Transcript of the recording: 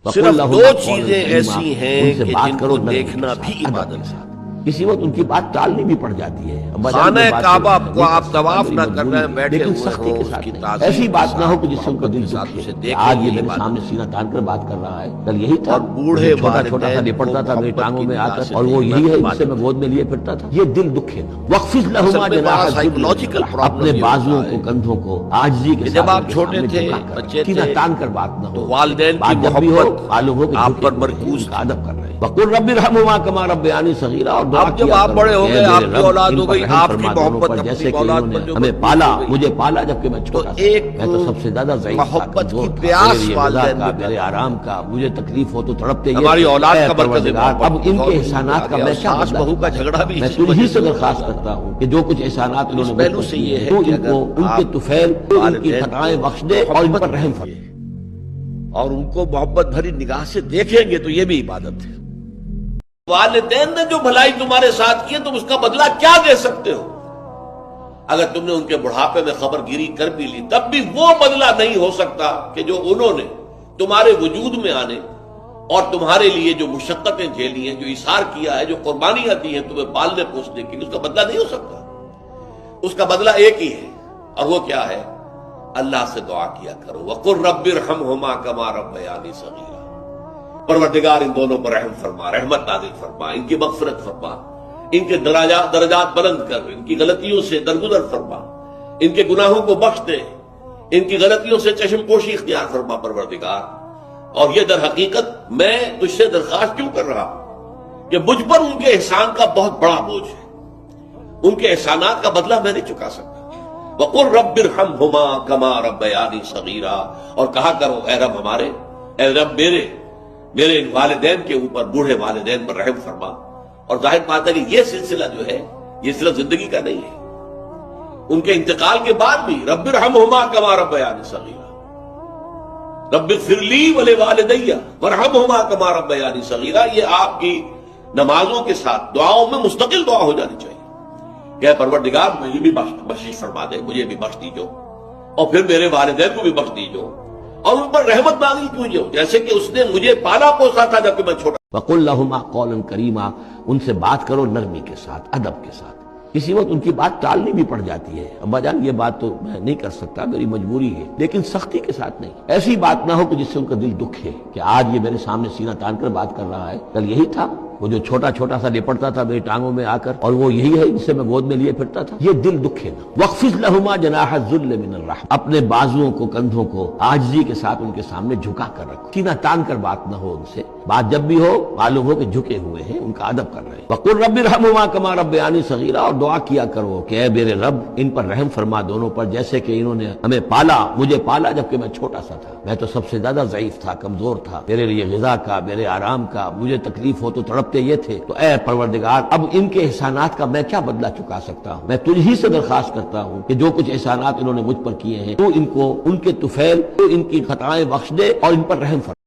صرف دو چیزیں ایسی ہیں کہ جن کو دیکھنا بھی عبادت ہے۔ کسی وقت ان کی بات ٹالنی بھی پڑ جاتی ہے۔ خانہ کعبہ کو آپ طواف نہ کر رہے ہیں، بیٹھے ہوئے سختی ہو، کے اس ساتھ کی نہیں۔ تعظیم ایسی بات نہ ہو کہ جس سے ان کو محبت دل کے ساتھ دکھے اسے کہ دیکھیں، آج یہ یہ میرے عبادت سامنے ہے۔ سینہ تان کر بات کر رہا ہے، کل یہی تھا، اور بوڑھے مجھے چھوٹا چھوٹا سا والدین لپٹتا کو تھا، میری محبت ٹانگوں کی میں آ نگاہ کر، سے اور وہ دیکھنا یہی ہے عبادت جس سے میں گود میں لیے پھرتا تھا۔ یہ دل دکھے نا، وقفز اصل لہما میں جناح بڑا الذل سائیکولوجیکل من الرحمۃ، پرابلم اپنے یہ بازوؤں ہوتا کو، ہے کندھوں کو عاجزی کے کہ ساتھ جب آپ ان کے چھوٹے سامنے تھے، جھکا کر بچے سینہ تھے، تان کر بات نہ ہو، تو والدین کی بات جب بھی ہو محبت معلوم ہو کہ آپ جھکے پر ہوئے ہیں، مرکوز ان کا ادب کر رہے ہیں۔ وقل رب ارحمہما کما ربیانی صغیرا، اور دعا اب جب کیا آپ کرو بڑے ہو کہ گئے، اے آپ میرے کی رب، اولاد ان ہو پر گئی، رحم آپ کی فرما دونوں محبت پر، اپنی جیسے کہ اولاد انہوں نے پر جو ہمیں مرکوز پالا، ہو گئی۔ مجھے پالا جبکہ میں چھوٹا تو تھا، ایک میں تو سب سے زیادہ ضعیف تھا، محبت کمزور کی تھا، پیاس میرے لیے غذا والدین کا، میں میرے پیدا آرام کا، مجھے تکلیف ہو تو تڑپتے یہ ہماری تھے، اولاد اے کا مرکز پروردگار، محبت اب ان بہت کے دور احسانات آ کا گیا، میں اور کیا ساس بدلہ بہو کا چکا جھگڑا بھی میں اسی تجھ وجہ ہی سے سے ہوتا درخواست ہے۔ کرتا ہوں کہ جو کچھ احسانات انہوں اس نے مجھ پہلو پر سے کیے یہ ہیں ہے تو کہ ان کو اگر ان کے آپ طفیل، ان کی والدین خطائیں کو بخش دے اور ان پر رحم فرما۔ اور ان کو محبت بھری نگاہ سے دیکھیں گے تو یہ بھی عبادت ہے۔ والدین نے جو بھلائی تمہارے ساتھ کی ہے، تم اس کا بدلہ کیا دے سکتے ہو؟ اگر تم نے ان کے بڑھاپے میں خبر گیری کر بھی لی، تب بھی وہ بدلہ نہیں ہو سکتا کہ جو انہوں نے تمہارے وجود میں آنے اور تمہارے لیے جو مشقتیں جھیلی ہیں، جو اثار کیا ہے، جو قربانیاں دی ہیں تمہیں پالنے پوسنے کی، اس کا بدلہ نہیں ہو سکتا۔ اس کا بدلہ ایک ہی ہے، اور وہ کیا ہے؟ اللہ سے دعا کیا کرو، وَقُلْ رَبِّ ارْحَمْهُمَا كَمَا رَبَّيَانِي صَغِيرًا، پروردگار ان دونوں پر رحم فرما، رحمت نازل فرما، ان کی مغفرت فرما، ان کے درجات بلند کر، ان کی غلطیوں سے درگزر فرما، ان کے گناہوں کو بخش دے، ان کی غلطیوں سے چشم پوشی اختیار فرما پروردگار۔ اور یہ در حقیقت میں تجھ سے درخواست کیوں کر رہا ہوں کہ مجھ پر ان کے احسان کا بہت بڑا بوجھ ہے، ان کے احسانات کا بدلہ میں نہیں چکا سکتا۔ وَقُلْ رَبِّ ارْحَمْهُمَا كَمَا رَبَّيَانِي صَغِيرًا، اور کہا کرو اے رب ہمارے، اے رب میرے ان والدین کے اوپر، بوڑھے والدین پر رحم فرما۔ اور ظاہر بات ہے کہ یہ سلسلہ جو ہے، یہ صرف زندگی کا نہیں ہے، ان کے انتقال کے بعد بھی رب ارحمہما کما ربیانی صغیرا، رب اغفر لی ولوالدی وارحمہما کما ربیانی صغیرا، یہ آپ کی نمازوں کے ساتھ دعاؤں میں مستقل دعا ہو جانی چاہیے کہ اے پروردگار مجھے بھی بخشش فرما دے، مجھے بھی بخش دیجو، اور پھر میرے والدین کو بھی بخش دیجو، اور ان پر رحمت نازل کیجو، جیسے کہ اس نے مجھے پالا پوسا تھا جبکہ میں چھوٹا۔ وَقُلْ لَهُمَا قَوْلًا كَرِيمًا، ان سے بات کرو نرمی کے ساتھ، ادب کے ساتھ۔ کسی وقت ان کی بات ٹالنی بھی پڑ جاتی ہے، ابا جان یہ بات تو میں نہیں کر سکتا، میری مجبوری ہے، لیکن سختی کے ساتھ نہیں۔ ایسی بات نہ ہو کہ جس سے ان کا دل دکھے کہ آج یہ میرے سامنے سینہ تان کر بات کر رہا ہے، کل یہی تھا، وہ جو چھوٹا چھوٹا سا لپٹتا تھا میری ٹانگوں میں آ کر، اور وہ یہی ہے جس سے میں گود میں لیے پھرتا تھا۔ یہ دل دکھے نا، وَاخْفِضْ لَهُمَا جَنَاحَ الذُّلِّ مِنَ الرَّحْمَةِ، اپنے بازوؤں کو، کندھوں کو عاجزی کے ساتھ ان کے سامنے جھکا کر رکھو، سینہ تان کر بات نہ ہو ان سے، بات جب بھی ہو معلوم ہو کہ جھکے ہوئے ہیں، ان کا ادب کر رہے ہیں۔ وَقُلْ رَبِّ ارْحَمْهُمَا كَمَا رَبَّيَانِي صَغِيرًا، اور دعا کیا کرو کہ اے میرے رب ان پر رحم فرما دونوں پر، جیسے کہ انہوں نے ہمیں پالا، مجھے پالا جبکہ میں چھوٹا سا تھا، میں تو سب سے زیادہ ضعیف تھا، کمزور تھا، میرے لیے غذا کا، میرے آرام کا، مجھے تکلیف ہو تو تڑپتے یہ تھے، تو اے پروردگار اب ان کے احسانات کا میں کیا بدلہ چکا سکتا ہوں؟ میں تجھ ہی سے درخواست کرتا ہوں کہ جو کچھ احسانات انہوں نے مجھ پر کیے ہیں تو ان کو، ان کے طفیل، ان کی خطائیں بخش دے اور ان پر رحم فرما۔